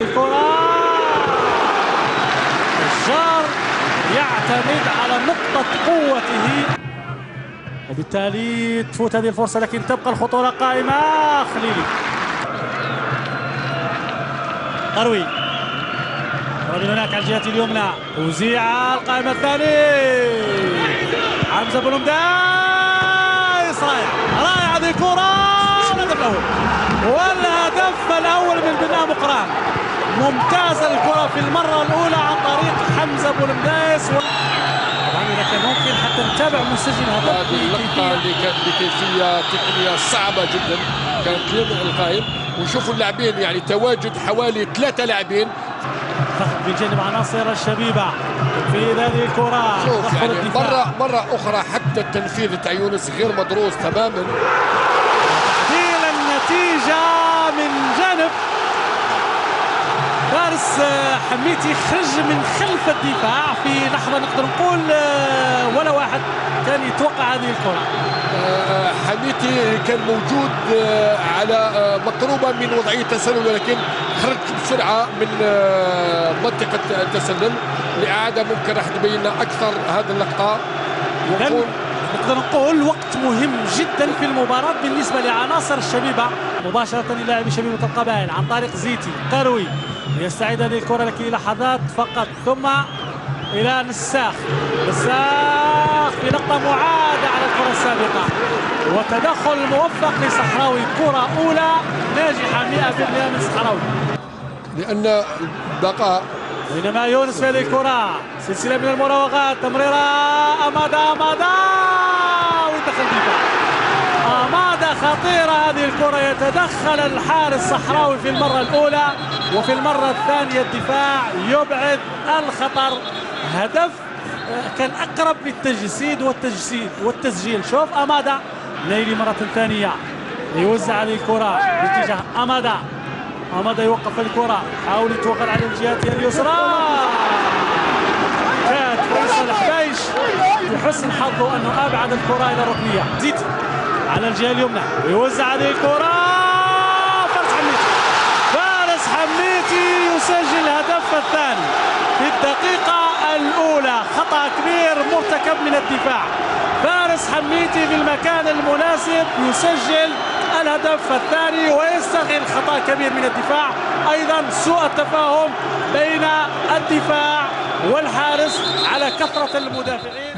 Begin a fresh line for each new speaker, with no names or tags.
الكرة الجار يعتمد على نقطة قوته، وبالتالي تفوت هذه الفرصة، لكن تبقى الخطورة قائمة. خليلي قروي من هناك على الجهة اليمنى، وزيع القائمة الثاني حمزة بولمدايس. رائع هذه الكرة، والهدف الأول من بناء مقران. ممتازة الكرة في المرة الأولى عن طريق حمزة بولمدايس. طبعا إذا كان ممكن حتى نتابع مسجل هدف
هذه اللقطة اللي كانت بكيفية تقنية صعبة جدا، كانت القائم. ونشوفوا اللاعبين يعني تواجد حوالي 3 لاعبين
من جانب عناصر الشبيبة في هذه الكرة.
شوف يعني مرة أخرى حتى التنفيذ تاع يونس غير مدروس تماما.
تعديل النتيجة من جانب فارس حميتي، خرج من خلف الدفاع في لحظة نقدر نقول ولا واحد كان يتوقع هذه الكرة.
حميتي كان موجود على مقروبة من وضعية التسلل، ولكن خرج بسرعة من منطقة التسلل. الإعادة ممكن راح تبين أكثر هذه اللقطة.
نقدر نقول وقت مهم جدا في المباراة بالنسبة لعناصر الشبيبة. مباشرة للاعب شبيبة القبائل عن طريق زيتي. قروي يستعيد هذه الكرة لكن لحظات فقط، ثم إلى نساخ في لقطة معادة على الكرة السابقة، وتدخل موفق لصحراوي. كرة أولى ناجحة 100% من صحراوي،
لأن بقى
بينما يونس في هذه الكرة سلسلة من المراوغات. تمريرة أمادا ويدخل الدفاع. أمادا خطيرة هذه الكرة، يتدخل الحارس الصحراوي في المرة الأولى، وفي المرة الثانية الدفاع يبعد الخطر. هدف كان أقرب للتجسيد والتسجيل. شوف أمادا ليلي مرة ثانية يوزع هذه الكرة باتجاه أمادا يوقف الكرة، حاول يتوغل على الجهة اليسرى. كانت فرصة لحبايش بحسن حظه أنه أبعد الكرة إلى الركنية. زيتي على الجهة اليمنى يوزع هذه الكرة. فارس حميتي يسجل الهدف الثاني في الدقيقة الأولى. خطأ كبير مرتكب من الدفاع. فارس حميتي في المكان المناسب يسجل الهدف الثاني ويستغل خطأ كبير من الدفاع. أيضا سوء التفاهم بين الدفاع والحارس على كثرة المدافعين.